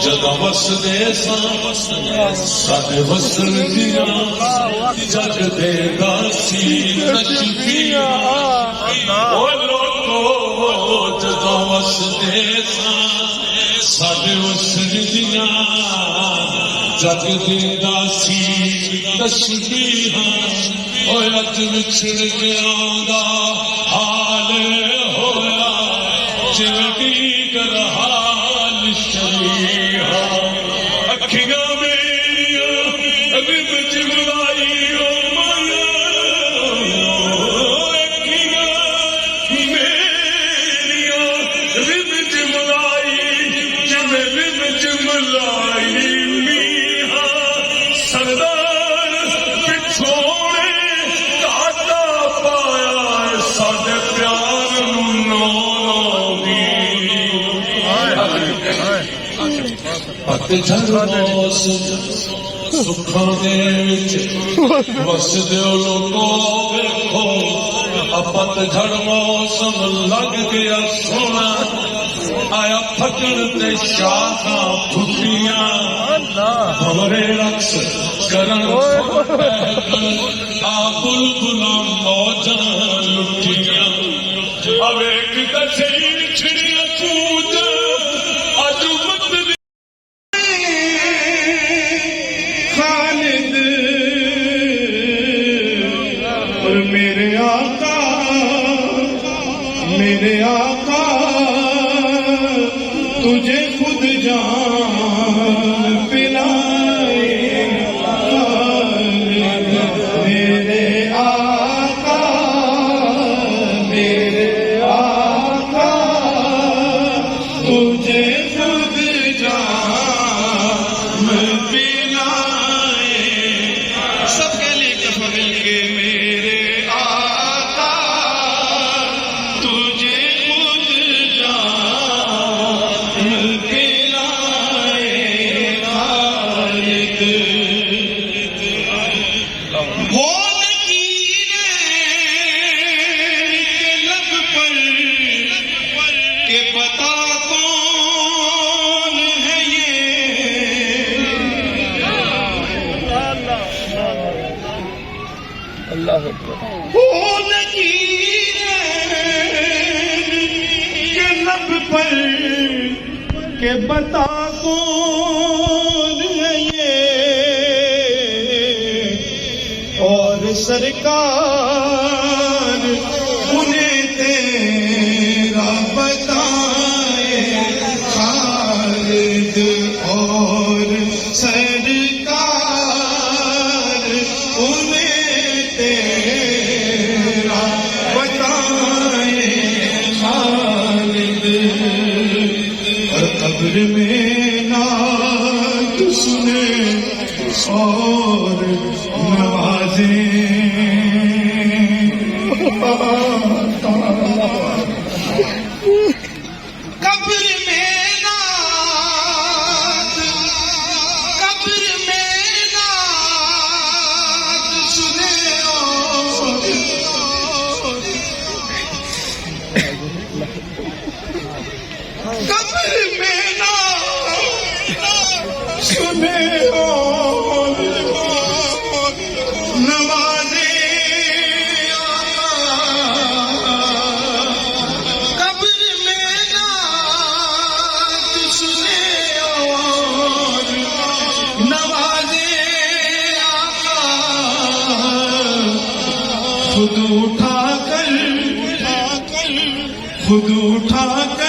जदा वसदे साडे वसन दिया जग दे दासी नचदिया ओ लोको जदा वसदे साडे वसन दिया जग दे दासी नचदिया ओ अज विछड़ गया दा हाल होया जिंदगी कर हाल शरीहा अखियां मेरिया विच मिलाई ओ माया अखियां मेरिया विच मिलाई जिवें विच मलाई मीहा सरदार पिछोड़े घाटा पाया साडे प्यार नूं पतझड़ मौसम सुखा दे वसदे लोगो देखो पतझड़ मौसम लग गया सोना आया फकड़ ते शाखा फुटिया भवरे रक्स करन आ बुलबुला मौजा लुटिया अवेक दसई छिड़िया कूद अजू मेरे आका तुझे खुद जान पिलाए मेरे आका तुझे खुद जान पिलाए सबके लिए कफल के मेरे लब पर के बता कौन है ये और सरकार उन्हें तेरा बताए खालिद और सरकार उन्हें तेरा बताए कब्र में नात सुने और नवाजे कब्र में नात सुने कब्र में सुने नवाजे कब्र में नात सुने नवाजे खुद उठा कर